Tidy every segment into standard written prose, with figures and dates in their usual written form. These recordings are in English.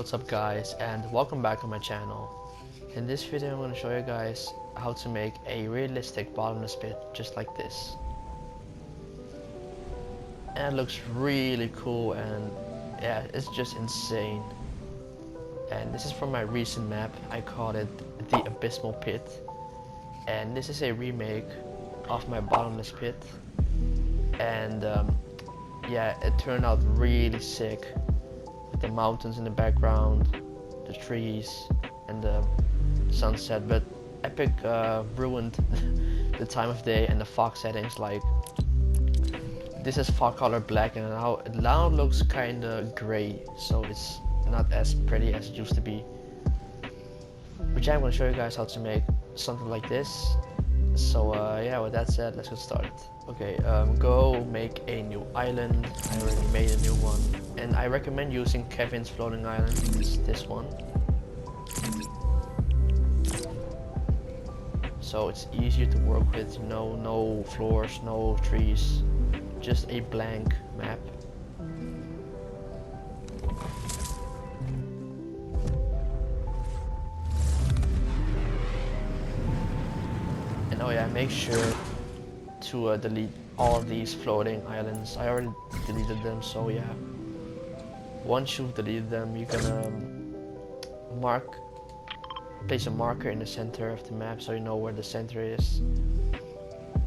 what's up guys, and welcome back to my channel. In this video I'm going to show you guys how to make a realistic bottomless pit just like this. And it looks really cool, and yeah, it's just insane. And this is from my recent map. I called it the Abysmal Pit, and this is a remake of my bottomless pit. And yeah, it turned out really sick. The mountains in the background, the trees, and the sunset, but Epic ruined the time of day and the fog settings. Like, this is fog color black, and it now looks kinda gray, so it's not as pretty as it used to be. Which I'm gonna show you guys how to make something like this. So yeah, with that said, let's get started. Okay, go make a new island. I already made a new one, and I recommend using Kevin's floating island. It's this one. So it's easier to work with, you know, no floors, no trees, just a blank map. And oh yeah, make sure to delete all these floating islands. I already deleted them, so yeah. Once you've deleted them, you can place a marker in the center of the map so you know where the center is.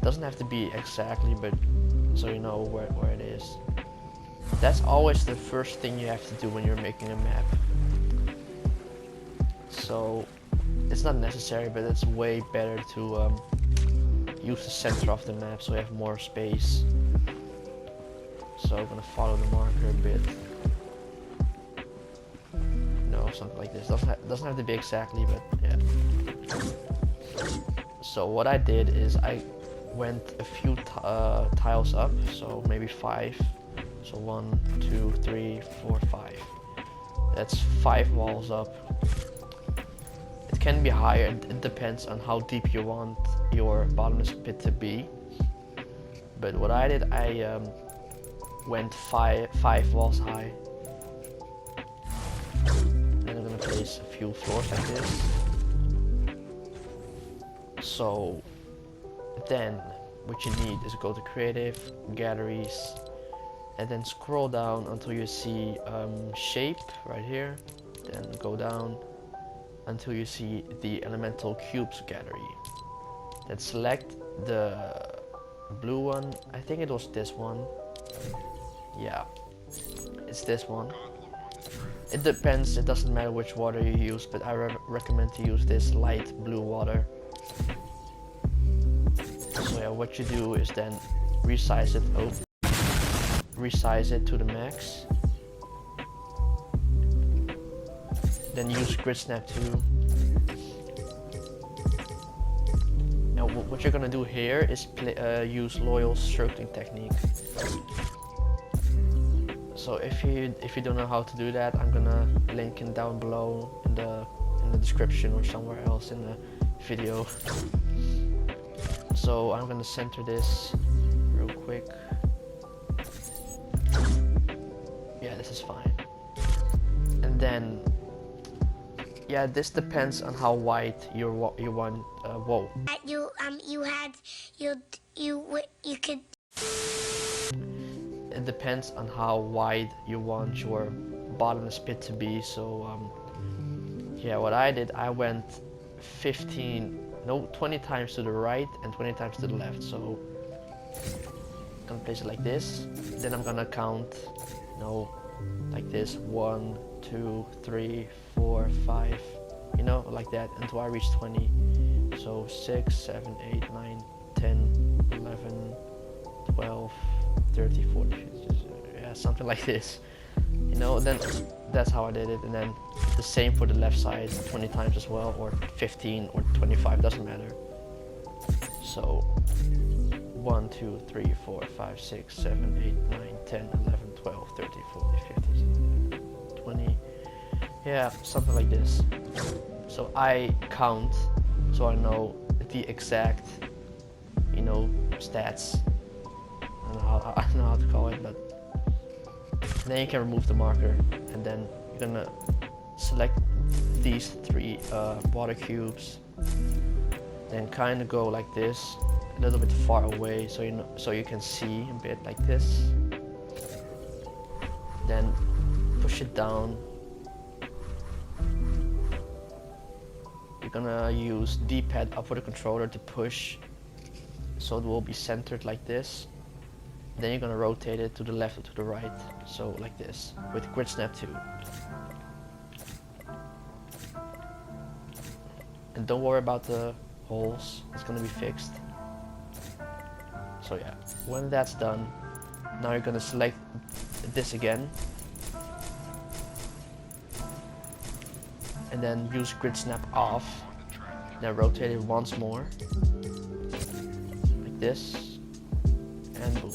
Doesn't have to be exactly, but so you know where it is. That's always the first thing you have to do when you're making a map. So it's not necessary, but it's way better to use the center of the map so you have more space. So I'm gonna follow the marker a bit. No, something like this. Doesn't have to be exactly, but yeah. So what I did is I went a few tiles up, so maybe 5. So 1, 2, 3, 4, 5. That's 5 walls up. It can be higher. It depends on how deep you want your bottomless pit to be. But what I did, I went 5 walls high. Then I'm gonna place a few floors like this. So then what you need is go to creative, galleries, and then scroll down until you see shape right here. Then go down until you see the elemental cubes gallery. Then select the blue one. I think it was this one. Yeah, it's this one. It depends, it doesn't matter which water you use, but I recommend to use this light blue water. So yeah, what you do is then resize it to the max. Then use grid snap 2. Now what you're gonna do here is use loyal circling technique. So if you don't know how to do that, I'm gonna link it down below in the description or somewhere else in the video. So I'm gonna center this real quick. Yeah, this is fine. And then yeah, this depends on how wide you want. Whoa. You could. It depends on how wide you want your bottomless pit to be. So yeah, what I did, I went 20 times to the right and 20 times to the left. So I'm gonna place it like this. Then I'm gonna count, you know, like this: 1, 2, 3, 4, 5, you know, like that until I reach 20. So 6, 7, 8, 9, 10, 11, 12, 30, 40, 50, yeah, something like this. You know, then that's how I did it. And then the same for the left side, 20 times as well, or 15 or 25, doesn't matter. So 1, 2, 3, 4, 5, 6, 7, 8, 9, 10, 11, 12, 13, 14, 15, 20. Yeah, something like this. So I count so I know the exact, you know, stats. I don't know how to call it, but then you can remove the marker, and then you're gonna select these 3 water cubes, then kind of go like this, a little bit far away, so you can see a bit like this. Then push it down. You're gonna use D-pad up for the controller to push, so it will be centered like this. Then you're gonna rotate it to the left or to the right, so like this, with grid snap 2. And don't worry about the holes, it's gonna be fixed. So yeah, when that's done, now you're gonna select this again, and then use grid snap off, then rotate it once more, like this, and boom.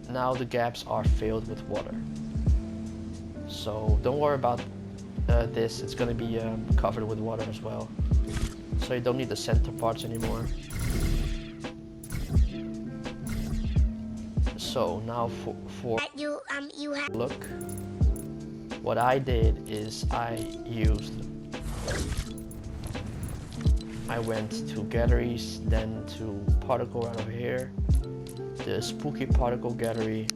Now the gaps are filled with water. So don't worry about this, it's gonna be covered with water as well. So you don't need the center parts anymore. So now for look, what I did is I went to galleries, then to particle right over here, the spooky particle gallery,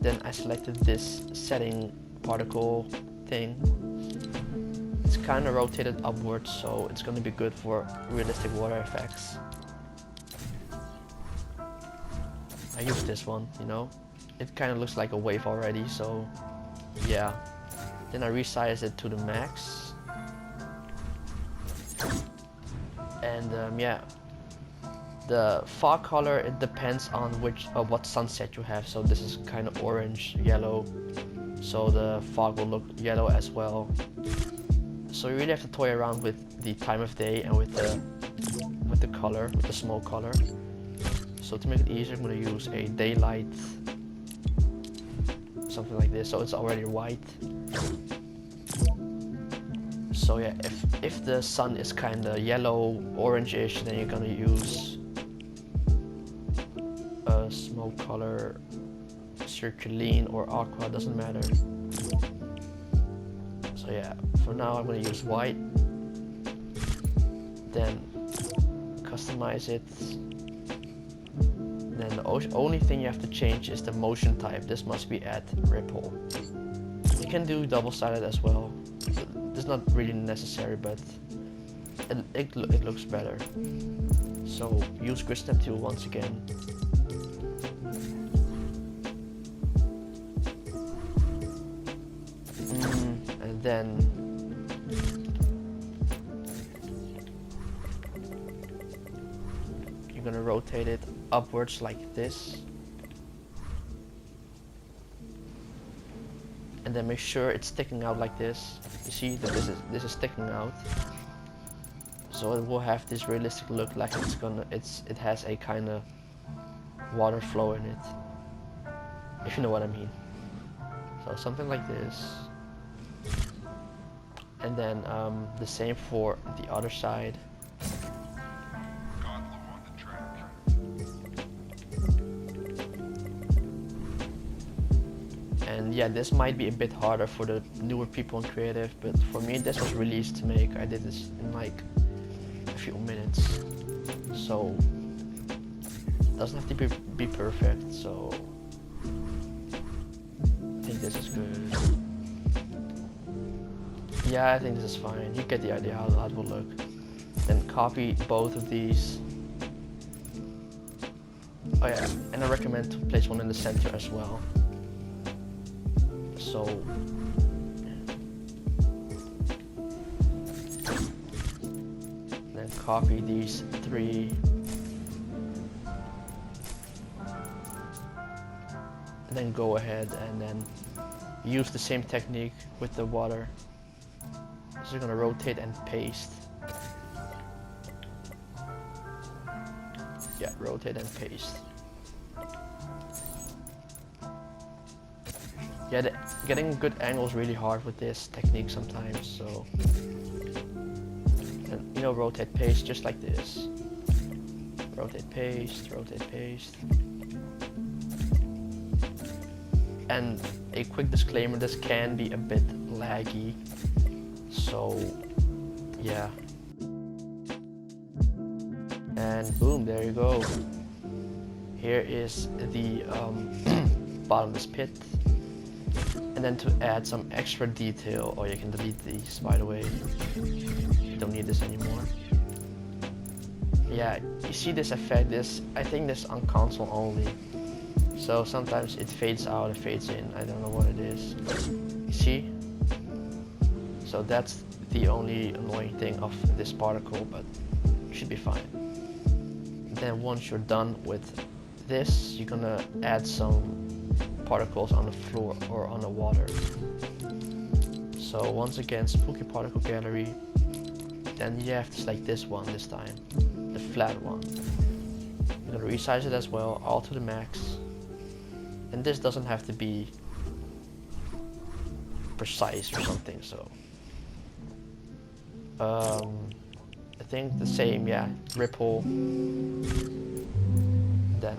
then I selected this setting particle thing. It's kind of rotated upwards, so it's going to be good for realistic water effects. I use this one, you know, it kind of looks like a wave already, so yeah. Then I resize it to the max, and yeah, the fog color, it depends on what sunset you have. So this is kind of orange yellow, so the fog will look yellow as well. So you really have to toy around with the time of day and with the color, with the smoke color. So to make it easier, I'm going to use a daylight, something like this, so it's already white. So yeah, if the sun is kind of yellow, orange-ish, then you're going to use a smoke color, circuline or aqua, doesn't matter. So yeah, for now I'm going to use white, then customize it. Then the only thing you have to change is the motion type. This must be at ripple. You can do double-sided as well. It's not really necessary, but it looks better. So use grid snap 2 once again. And then you're gonna rotate it upwards like this, and then make sure it's sticking out like this. You see that this is sticking out, so it will have this realistic look, like it has a kind of water flow in it, if you know what I mean. So something like this, and then the same for the other side. And yeah, this might be a bit harder for the newer people in creative, but for me this was really easy to make. I did this in like a few minutes, so it doesn't have to be perfect. So I think this is good. Yeah, I think this is fine. You get the idea how it will look. Then copy both of these. Oh yeah, and I recommend to place one in the center as well. So then copy these 3, and then go ahead and then use the same technique with the water. So you're gonna rotate and paste. Yeah, rotate and paste. Yeah, getting a good angle is really hard with this technique sometimes, so and you know, rotate, paste, just like this. Rotate, paste, and a quick disclaimer, this can be a bit laggy, so yeah. And boom, there you go. Here is the bottomless pit. And then to add some extra detail, or you can delete these by the way, you don't need this anymore. Yeah, you see this effect, I think this on console only. So sometimes it fades out and fades in, I don't know what it is. You see? So that's the only annoying thing of this particle, but it should be fine. Then once you're done with this, you're gonna add some particles on the floor or on the water. So once again, spooky particle gallery. Then you have to select this one this time, the flat one. You're gonna resize it as well, all to the max. And this doesn't have to be precise or something, so I think the same, yeah, ripple. Then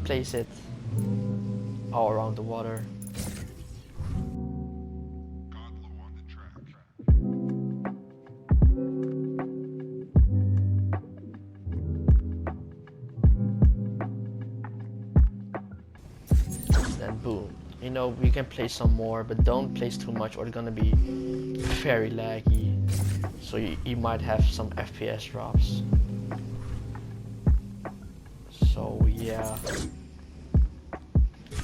place it all around the water. Then boom. You know, we can place some more, but don't place too much or it's gonna be very laggy. So you might have some FPS drops. So yeah.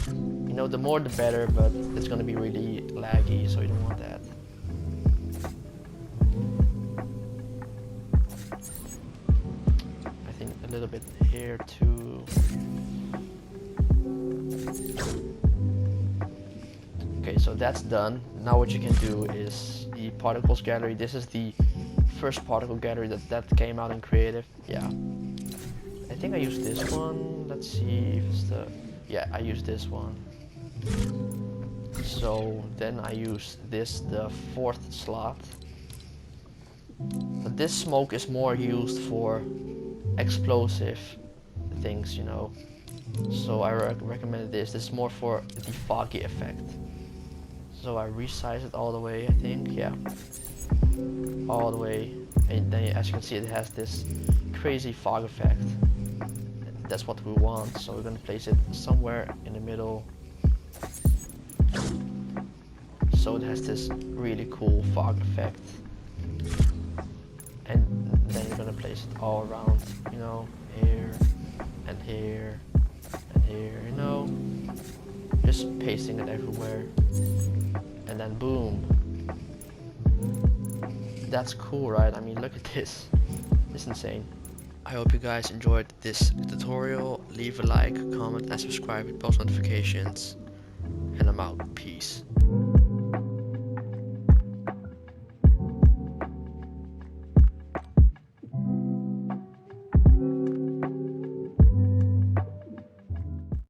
You know, the more the better, but it's gonna be really laggy, so you don't want that. I think a little bit here too. Okay, so that's done. Now what you can do is the particles gallery. This is the first particle gallery that came out in creative. Yeah. I think I used this one. Let's see if it's the... Yeah, I used this one. So then I use this, the fourth slot. But this smoke is more used for explosive things, you know. So I recommended this. This is more for the foggy effect. So I resize it all the way, I think, yeah. All the way. And then as you can see, it has this crazy fog effect. That's what we want, so we're gonna place it somewhere in the middle. So it has this really cool fog effect. And then you're gonna place it all around, you know, here and here and here, you know. Just pasting it everywhere. And then boom. That's cool, right? I mean, look at this. It's insane. I hope you guys enjoyed this tutorial. Leave a like, comment, and subscribe with post notifications. And I'm out. Peace.